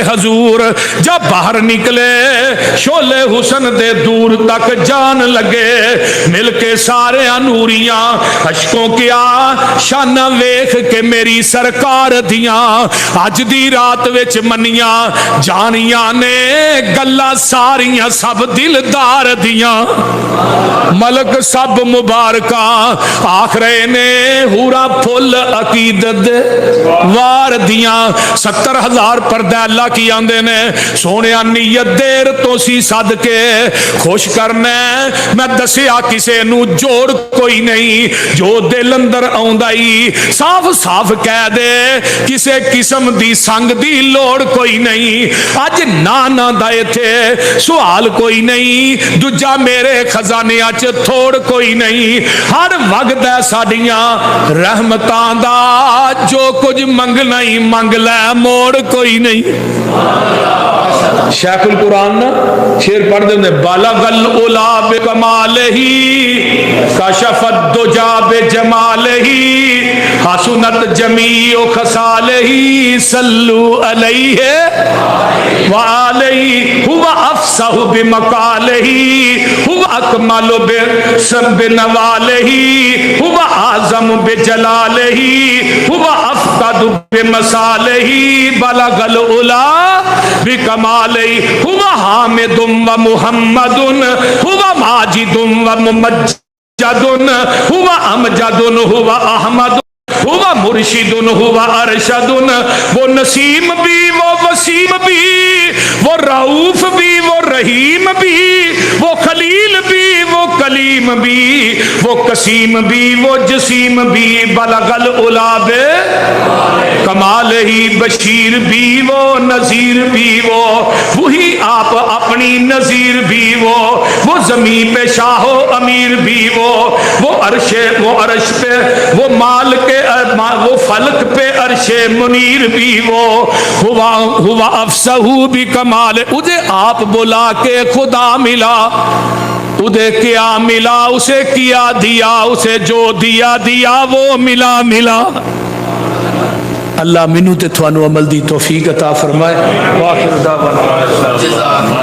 حضور جب باہر نکلے شولے حسن دے دور تک جان لگے مل کے سارے نوریاں اشکوں کیا شانہ ویکھ کے میری سرکار دیاں اج دی رات وچ منیاں جانیاں نے گلاں ساریاں سب دلدار دیاں ملک سب مبارکاں آخرے نے ہورا پھل عقیدت وار دیاں 70,000 پردہ اللہ کی آندے نے سونے نیت دیر تو سی صدقے خوش کرنا میں دسیا کسے نو جوڑ کوئی نہیں جو دل اندر آؤندائی صاف صاف کہہ دے کسے قسم دی سنگ دی لوڑ کوئی نہیں اج نانا دائے تھے سوال کوئی نہیں دجا میرے خزانے اچ تھوڑ کوئی نہیں ہر وقت ہے ساڑیاں رحمتان دا جو کچھ منگنا ہی منگ لے موڑ کوئی نہیں شیخ القرآن نا شیر پڑھ دے بالغ العلا بکمالہی کشفت دجا بجمالہی حسنت جمیع خصالہی صلو علیہ وآلہ ہوا افصح بمقالہی ہوا اکمل بنوالہی ہوا اعظم بجلالہی ہوا افقد بمصالہی بلغ العلا بکمالہی ہوا حامد و محمد ہوا ماجد و ممجد ہوا امجد ہوا احمد ہوا مرشد ہوا ارشد وہ نسیم بھی وہ وسیم بھی وہ رؤوف بھی وہ رحیم بھی وہ خلیل بھی وہ کلیم بھی وہ قسیم بھی وہ جسیم بھی بلغ العلا بے کمال ہی بشیر بھی وہ نذیر بھی وہ وہی آپ اپنی نذیر بھی وہ زمین پہ شاہ و امیر بھی وہ عرش پہ وہ مال کے وہ فلک پہ عرش منیر بھی وہ ہوا افسہو بھی کمال اسے آپ بلا کے خدا ملا تجھے کیا ملا اسے کیا دیا اسے جو دیا دیا وہ ملا اللہ منو تے تھوانو عمل دی توفیق عطا فرمائے واخر دعوانا